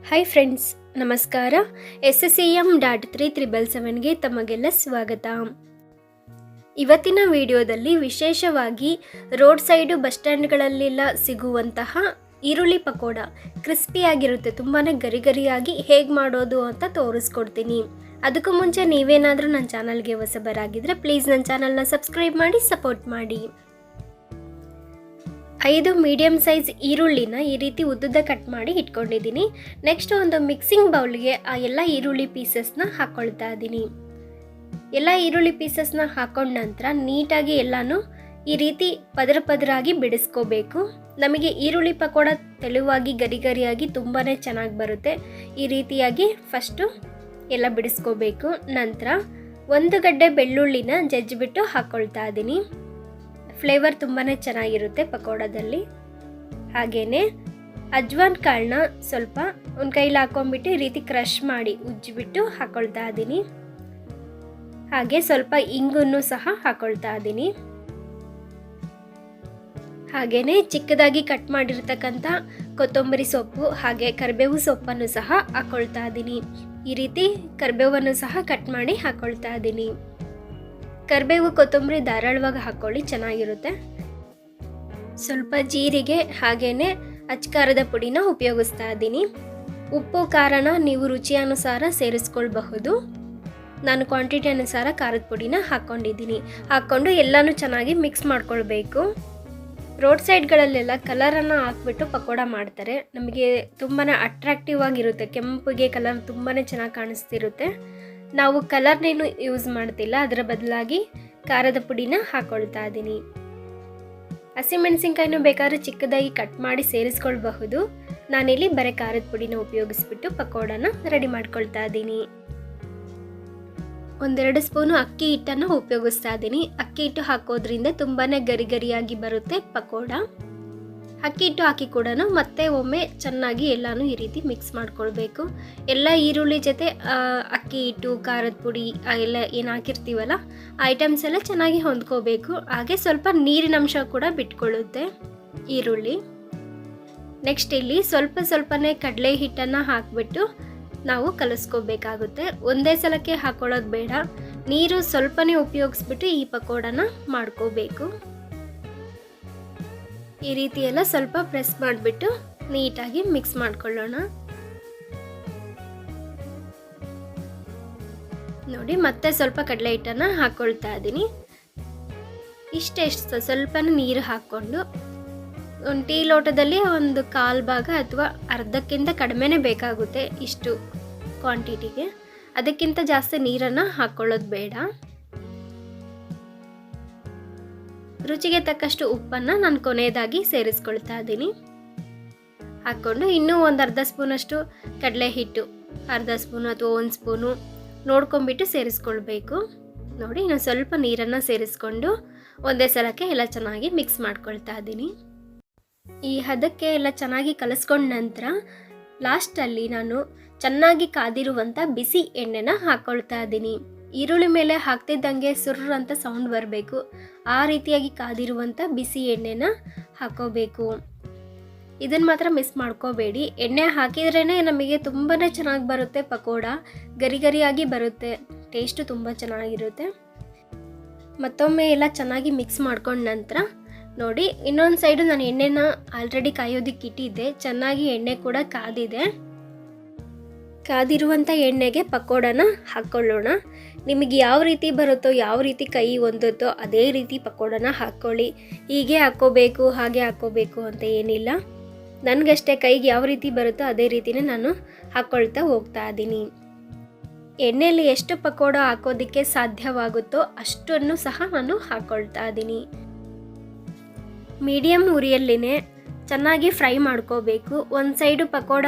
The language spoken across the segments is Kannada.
ಹಾಯ್ ಫ್ರೆಂಡ್ಸ್, ನಮಸ್ಕಾರ. SSEM.377ಗೆ ತಮಗೆಲ್ಲ ಸ್ವಾಗತ. ಇವತ್ತಿನ ವಿಡಿಯೋದಲ್ಲಿ ವಿಶೇಷವಾಗಿ ರೋಡ್ ಸೈಡು ಬಸ್ ಸ್ಟ್ಯಾಂಡ್ಗಳಲ್ಲೆಲ್ಲ ಸಿಗುವಂತಹ ಈರುಳ್ಳಿ ಪಕೋಡ ಕ್ರಿಸ್ಪಿಯಾಗಿರುತ್ತೆ, ತುಂಬಾ ಗರಿಗರಿಯಾಗಿ ಹೇಗೆ ಮಾಡೋದು ಅಂತ ತೋರಿಸ್ಕೊಡ್ತೀನಿ. ಅದಕ್ಕೂ ಮುಂಚೆ ನೀವೇನಾದರೂ ನನ್ನ ಚಾನಲ್ಗೆ ಹೊಸಬರಾಗಿದ್ದರೆ ಪ್ಲೀಸ್ ನನ್ನ ಚಾನಲ್ನ ಸಬ್ಸ್ಕ್ರೈಬ್ ಮಾಡಿ ಸಪೋರ್ಟ್ ಮಾಡಿ. 5 ಮೀಡಿಯಮ್ ಸೈಜ್ ಈರುಳ್ಳಿನ ಈ ರೀತಿ ಉದ್ದುದ್ದ ಕಟ್ ಮಾಡಿ ಇಟ್ಕೊಂಡಿದ್ದೀನಿ. ನೆಕ್ಸ್ಟ್ ಒಂದು ಮಿಕ್ಸಿಂಗ್ ಬೌಲ್ಗೆ ಆ ಎಲ್ಲ ಈರುಳ್ಳಿ ಪೀಸಸ್ನ ಹಾಕ್ಕೊಳ್ತಾ ಇದ್ದೀನಿ. ಎಲ್ಲ ಈರುಳ್ಳಿ ಪೀಸಸ್ನ ಹಾಕೊಂಡ ನಂತರ ನೀಟಾಗಿ ಎಲ್ಲನೂ ಈ ರೀತಿ ಪದರಾಗಿ ಬಿಡಿಸ್ಕೋಬೇಕು. ನಮಗೆ ಈರುಳ್ಳಿ ಪಕೋಡ ತೆಳುವಾಗಿ ಗರಿಗರಿಯಾಗಿ ತುಂಬಾ ಚೆನ್ನಾಗಿ ಬರುತ್ತೆ. ಈ ರೀತಿಯಾಗಿ ಫಸ್ಟು ಎಲ್ಲ ಬಿಡಿಸ್ಕೋಬೇಕು. ನಂತರ 1 ಗಡ್ಡೆ ಬೆಳ್ಳುಳ್ಳಿನ ಜಜ್ಜಿಬಿಟ್ಟು ಹಾಕ್ಕೊಳ್ತಾ ಇದ್ದೀನಿ. ಫ್ಲೇವರ್ ತುಂಬಾ ಚೆನ್ನಾಗಿರುತ್ತೆ ಪಕೋಡದಲ್ಲಿ. ಹಾಗೆಯೇ ಅಜ್ವಾನ್ ಕಾಳನ್ನ ಸ್ವಲ್ಪ ಒಂದು ಕೈಲಿ ಹಾಕೊಂಡ್ಬಿಟ್ಟು ಈ ರೀತಿ ಕ್ರಷ್ ಮಾಡಿ ಉಜ್ಜಿಬಿಟ್ಟು ಹಾಕ್ಕೊಳ್ತಾ ಇದ್ದೀನಿ. ಹಾಗೆ ಸ್ವಲ್ಪ ಇಂಗನ್ನು ಸಹ ಹಾಕ್ಕೊಳ್ತಾ ಇದ್ದೀನಿ. ಹಾಗೆಯೇ ಚಿಕ್ಕದಾಗಿ ಕಟ್ ಮಾಡಿರ್ತಕ್ಕಂಥ ಕೊತ್ತಂಬರಿ ಸೊಪ್ಪು ಹಾಗೆ ಕರಿಬೇವು ಸೊಪ್ಪನ್ನು ಸಹ ಹಾಕ್ಕೊಳ್ತಾ ಇದ್ದೀನಿ. ಈ ರೀತಿ ಕರಿಬೇವನ್ನು ಸಹ ಕಟ್ ಮಾಡಿ ಹಾಕ್ಕೊಳ್ತಾ ಇದ್ದೀನಿ. ಕರಿಬೇವು ಕೊತ್ತಂಬರಿ ಧಾರಾಳವಾಗಿ ಹಾಕ್ಕೊಳ್ಳಿ, ಚೆನ್ನಾಗಿರುತ್ತೆ. ಸ್ವಲ್ಪ ಜೀರಿಗೆ ಹಾಗೆಯೇ ಅಚ್ಕಾರದ ಪುಡಿನ ಉಪಯೋಗಿಸ್ತಾ ಇದ್ದೀನಿ. ಉಪ್ಪು ಖಾರನ ನೀವು ರುಚಿ ಅನುಸಾರ ಸೇರಿಸ್ಕೊಳ್ಬಹುದು. ನಾನು ಕ್ವಾಂಟಿಟಿ ಅನುಸಾರ ಖಾರದ ಪುಡಿನ ಹಾಕ್ಕೊಂಡಿದ್ದೀನಿ. ಹಾಕ್ಕೊಂಡು ಎಲ್ಲನೂ ಚೆನ್ನಾಗಿ ಮಿಕ್ಸ್ ಮಾಡ್ಕೊಳ್ಬೇಕು. ರೋಡ್ ಸೈಡ್ಗಳಲ್ಲೆಲ್ಲ ಕಲರನ್ನು ಹಾಕ್ಬಿಟ್ಟು ಪಕೋಡ ಮಾಡ್ತಾರೆ. ನಮಗೆ ತುಂಬಾ ಅಟ್ರಾಕ್ಟಿವ್ ಆಗಿರುತ್ತೆ. ಕೆಂಪಿಗೆ ಕಲರ್ ತುಂಬಾ ಚೆನ್ನಾಗಿ ಕಾಣಿಸ್ತಿರುತ್ತೆ. ನಾವು ಕಲರ್ನೇನು ಯೂಸ್ ಮಾಡ್ತಿಲ್ಲ, ಅದರ ಬದಲಾಗಿ ಖಾರದ ಪುಡಿನ ಹಾಕ್ಕೊಳ್ತಾ ಇದ್ದೀನಿ. ಹಸಿಮೆಣಸಿನ್ಕಾಯಿನೂ ಬೇಕಾದ್ರೆ ಚಿಕ್ಕದಾಗಿ ಕಟ್ ಮಾಡಿ ಸೇರಿಸ್ಕೊಳ್ಬಹುದು. ನಾನಿಲ್ಲಿ ಬರೀ ಖಾರದ ಪುಡಿನ ಉಪಯೋಗಿಸ್ಬಿಟ್ಟು ಪಕೋಡನ ರೆಡಿ ಮಾಡ್ಕೊಳ್ತಾ ಇದ್ದೀನಿ. 1-2 ಸ್ಪೂನು ಅಕ್ಕಿ ಹಿಟ್ಟನ್ನು ಉಪಯೋಗಿಸ್ತಾ ಇದ್ದೀನಿ. ಅಕ್ಕಿ ಹಿಟ್ಟು ಹಾಕೋದ್ರಿಂದ ತುಂಬಾ ಗರಿಗರಿಯಾಗಿ ಬರುತ್ತೆ ಪಕೋಡ. ಅಕ್ಕಿ ಹಿಟ್ಟು ಹಾಕಿ ಕೂಡ ಮತ್ತೆ ಒಮ್ಮೆ ಚೆನ್ನಾಗಿ ಎಲ್ಲನೂ ಈ ರೀತಿ ಮಿಕ್ಸ್ ಮಾಡ್ಕೊಳ್ಬೇಕು. ಎಲ್ಲ ಈರುಳ್ಳಿ ಜೊತೆ ಅಕ್ಕಿ ಹಿಟ್ಟು ಖಾರದ ಪುಡಿ ಎಲ್ಲ ಏನು ಹಾಕಿರ್ತೀವಲ್ಲ ಆ ಐಟಮ್ಸ್ ಎಲ್ಲ ಚೆನ್ನಾಗಿ ಹೊಂದ್ಕೋಬೇಕು. ಹಾಗೆ ಸ್ವಲ್ಪ ನೀರಿನ ಅಂಶ ಕೂಡ ಬಿಟ್ಕೊಳ್ಳುತ್ತೆ ಈರುಳ್ಳಿ. ನೆಕ್ಸ್ಟ್ ಇಲ್ಲಿ ಸ್ವಲ್ಪನೇ ಕಡಲೆ ಹಿಟ್ಟನ್ನು ಹಾಕಿಬಿಟ್ಟು ನಾವು ಕಲಿಸ್ಕೋಬೇಕಾಗುತ್ತೆ. ಒಂದೇ ಸಲಕ್ಕೆ ಹಾಕೊಳ್ಳೋದು ಬೇಡ, ನೀರು ಸ್ವಲ್ಪನೇ ಉಪಯೋಗಿಸ್ಬಿಟ್ಟು ಈ ಪಕೋಡನ ಮಾಡ್ಕೋಬೇಕು. ಈ ರೀತಿ ಎಲ್ಲ ಸ್ವಲ್ಪ ಪ್ರೆಸ್ ಮಾಡಿಬಿಟ್ಟು ನೀಟಾಗಿ ಮಿಕ್ಸ್ ಮಾಡ್ಕೊಳ್ಳೋಣ. ನೋಡಿ, ಮತ್ತೆ ಸ್ವಲ್ಪ ಕಡಲೆ ಹಿಟ್ಟನ್ನು ಹಾಕ್ಕೊಳ್ತಾ ಇದ್ದೀನಿ. ಇಷ್ಟೇ ಸ್ವಲ್ಪ ನೀರು ಹಾಕ್ಕೊಂಡು ಒಂದು ಟೀ ಲೋಟದಲ್ಲಿ ಒಂದು 1/4 ಭಾಗ ಅಥವಾ ಅರ್ಧಕ್ಕಿಂತ ಕಡಿಮೆನೇ ಬೇಕಾಗುತ್ತೆ ಇಷ್ಟು ಕ್ವಾಂಟಿಟಿಗೆ. ಅದಕ್ಕಿಂತ ಜಾಸ್ತಿ ನೀರನ್ನು ಹಾಕ್ಕೊಳ್ಳೋದು ಬೇಡ. ರುಚಿಗೆ ತಕ್ಕಷ್ಟು ಉಪ್ಪನ್ನು ನಾನು ಕೊನೆಯದಾಗಿ ಸೇರಿಸ್ಕೊಳ್ತಾ ಇದ್ದೀನಿ. ಹಾಕ್ಕೊಂಡು ಇನ್ನೂ ಒಂದು ಅರ್ಧ ಸ್ಪೂನಷ್ಟು ಕಡಲೆ ಹಿಟ್ಟು, ಅರ್ಧ ಸ್ಪೂನು ಅಥವಾ 1 ಸ್ಪೂನು ನೋಡ್ಕೊಂಬಿಟ್ಟು ಸೇರಿಸ್ಕೊಳ್ಬೇಕು. ನೋಡಿ, ನಾನು ಸ್ವಲ್ಪ ನೀರನ್ನು ಸೇರಿಸ್ಕೊಂಡು ಒಂದೇ ಸಲಕ್ಕೆ ಎಲ್ಲ ಚೆನ್ನಾಗಿ ಮಿಕ್ಸ್ ಮಾಡ್ಕೊಳ್ತಾ ಇದ್ದೀನಿ. ಈ ಹದಕ್ಕೆ ಎಲ್ಲ ಚೆನ್ನಾಗಿ ಕಲಿಸ್ಕೊಂಡ ನಂತರ ಲಾಸ್ಟಲ್ಲಿ ನಾನು ಚೆನ್ನಾಗಿ ಕಾದಿರುವಂಥ ಬಿಸಿ ಎಣ್ಣೆನ ಹಾಕ್ಕೊಳ್ತಾ ಇದ್ದೀನಿ. ಈರುಳ್ಳಿ ಮೇಲೆ ಹಾಕ್ತಿದ್ದಂಗೆ ಸುರ್ರ್ ಅಂತ ಸೌಂಡ್ ಬರಬೇಕು. ಆ ರೀತಿಯಾಗಿ ಕಾದಿರುವಂಥ ಬಿಸಿ ಎಣ್ಣೆನ ಹಾಕೋಬೇಕು. ಇದನ್ನು ಮಾತ್ರ ಮಿಸ್ ಮಾಡ್ಕೋಬೇಡಿ. ಎಣ್ಣೆ ಹಾಕಿದ್ರೇ ನಮಗೆ ತುಂಬಾ ಚೆನ್ನಾಗಿ ಬರುತ್ತೆ ಪಕೋಡ, ಗರಿಗರಿಯಾಗಿ ಬರುತ್ತೆ, ಟೇಸ್ಟು ತುಂಬ ಚೆನ್ನಾಗಿರುತ್ತೆ. ಮತ್ತೊಮ್ಮೆ ಎಲ್ಲ ಚೆನ್ನಾಗಿ ಮಿಕ್ಸ್ ಮಾಡ್ಕೊಂಡ ನಂತರ ನೋಡಿ, ಇನ್ನೊಂದು ಸೈಡು ನಾನು ಎಣ್ಣೆನ ಆಲ್ರೆಡಿ ಕಾಯೋದಕ್ಕೆ ಇಟ್ಟಿದ್ದೆ. ಚೆನ್ನಾಗಿ ಎಣ್ಣೆ ಕೂಡ ಕಾದಿದೆ. ಕಾದಿರುವಂಥ ಎಣ್ಣೆಗೆ ಪಕೋಡನ ಹಾಕ್ಕೊಳ್ಳೋಣ. ನಿಮಗೆ ಯಾವ ರೀತಿ ಬರುತ್ತೋ, ಯಾವ ರೀತಿ ಕೈ ಹೊಂದುತ್ತೋ ಅದೇ ರೀತಿ ಪಕೋಡನ ಹಾಕ್ಕೊಳ್ಳಿ. ಹೀಗೆ ಹಾಕ್ಕೋಬೇಕು ಹಾಗೆ ಹಾಕ್ಕೋಬೇಕು ಅಂತ ಏನಿಲ್ಲ. ನನಗಷ್ಟೇ ಕೈಗೆ ಯಾವ ರೀತಿ ಬರುತ್ತೋ ಅದೇ ರೀತಿನೇ ನಾನು ಹಾಕ್ಕೊಳ್ತಾ ಹೋಗ್ತಾ ಇದ್ದೀನಿ. ಎಣ್ಣೆಯಲ್ಲಿ ಎಷ್ಟು ಪಕೋಡ ಹಾಕೋದಕ್ಕೆ ಸಾಧ್ಯವಾಗುತ್ತೋ ಅಷ್ಟನ್ನು ಸಹ ನಾನು ಹಾಕ್ಕೊಳ್ತಾ ಇದ್ದೀನಿ. ಮೀಡಿಯಮ್ ಉರಿಯಲ್ಲಿನೇ ಚೆನ್ನಾಗಿ ಫ್ರೈ ಮಾಡ್ಕೋಬೇಕು. ಒಂದು ಸೈಡು ಪಕೋಡ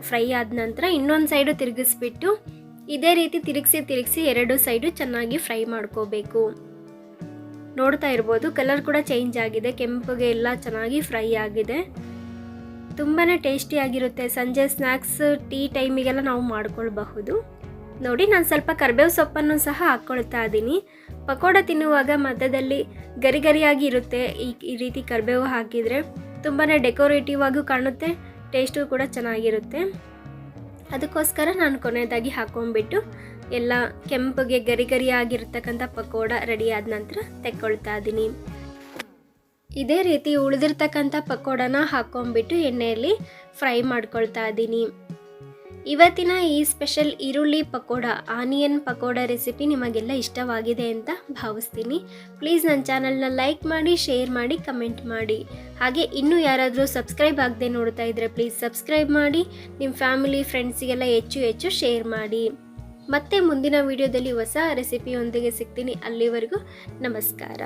ಫ್ರೈ ಆದ ನಂತರ ಇನ್ನೊಂದು ಸೈಡು ತಿರುಗಿಸ್ಬಿಟ್ಟು ಇದೇ ರೀತಿ ತಿರುಗಿಸಿ 2 ಸೈಡು ಚೆನ್ನಾಗಿ ಫ್ರೈ ಮಾಡ್ಕೋಬೇಕು. ನೋಡ್ತಾ ಇರ್ಬೋದು, ಕಲರ್ ಕೂಡ ಚೇಂಜ್ ಆಗಿದೆ, ಕೆಂಪಗೆ ಎಲ್ಲ ಚೆನ್ನಾಗಿ ಫ್ರೈ ಆಗಿದೆ. ತುಂಬಾ ಟೇಸ್ಟಿಯಾಗಿರುತ್ತೆ. ಸಂಜೆ ಸ್ನ್ಯಾಕ್ಸ್ ಟೀ ಟೈಮಿಗೆಲ್ಲ ನಾವು ಮಾಡ್ಕೊಳ್ಬಹುದು. ನೋಡಿ, ನಾನು ಸ್ವಲ್ಪ ಕರಿಬೇವು ಸೊಪ್ಪನ್ನು ಸಹ ಹಾಕ್ಕೊಳ್ತಾ ಇದ್ದೀನಿ. ಪಕೋಡ ತಿನ್ನುವಾಗ ಮಧ್ಯದಲ್ಲಿ ಗರಿಗರಿಯಾಗಿ ಇರುತ್ತೆ. ಈ ರೀತಿ ಕರಿಬೇವು ಹಾಕಿದರೆ ತುಂಬಾ ಡೆಕೋರೇಟಿವ್ ಆಗೂ ಕಾಣುತ್ತೆ, ಟೇಸ್ಟು ಕೂಡ ಚೆನ್ನಾಗಿರುತ್ತೆ. ಅದಕ್ಕೋಸ್ಕರ ನಾನು ಕೊನೆಯದಾಗಿ ಹಾಕೊಂಡ್ಬಿಟ್ಟು ಎಲ್ಲ ಕೆಂಪಗೆ ಗರಿ ಗರಿ ಆಗಿರ್ತಕ್ಕಂಥ ಪಕೋಡ ರೆಡಿ ಆದ ನಂತರ ತೆಕ್ಕೊಳ್ತಾ ಇದ್ದೀನಿ. ಇದೇ ರೀತಿ ಉಳಿದಿರ್ತಕ್ಕಂಥ ಪಕೋಡನ ಹಾಕೊಂಡ್ಬಿಟ್ಟು ಎಣ್ಣೆಯಲ್ಲಿ ಫ್ರೈ ಮಾಡ್ಕೊಳ್ತಾ ಇದ್ದೀನಿ. ಇವತ್ತಿನ ಈ ಸ್ಪೆಷಲ್ ಈರುಳ್ಳಿ ಪಕೋಡ, ಆನಿಯನ್ ಪಕೋಡ ರೆಸಿಪಿ ನಿಮಗೆಲ್ಲ ಇಷ್ಟವಾಗಿದೆ ಅಂತ ಭಾವಿಸ್ತೀನಿ. ಪ್ಲೀಸ್ ನನ್ನ ಚಾನಲ್ನ ಲೈಕ್ ಮಾಡಿ, ಶೇರ್ ಮಾಡಿ, ಕಮೆಂಟ್ ಮಾಡಿ. ಹಾಗೆ ಇನ್ನೂ ಯಾರಾದರೂ ಸಬ್ಸ್ಕ್ರೈಬ್ ಆಗದೆ ನೋಡ್ತಾ ಇದ್ದರೆ ಪ್ಲೀಸ್ ಸಬ್ಸ್ಕ್ರೈಬ್ ಮಾಡಿ, ನಿಮ್ಮ ಫ್ಯಾಮಿಲಿ ಫ್ರೆಂಡ್ಸಿಗೆಲ್ಲ ಹೆಚ್ಚು ಶೇರ್ ಮಾಡಿ. ಮತ್ತೆ ಮುಂದಿನ ವಿಡಿಯೋದಲ್ಲಿ ಹೊಸ ರೆಸಿಪಿಯೊಂದಿಗೆ ಸಿಗ್ತೀನಿ. ಅಲ್ಲಿವರೆಗೂ ನಮಸ್ಕಾರ.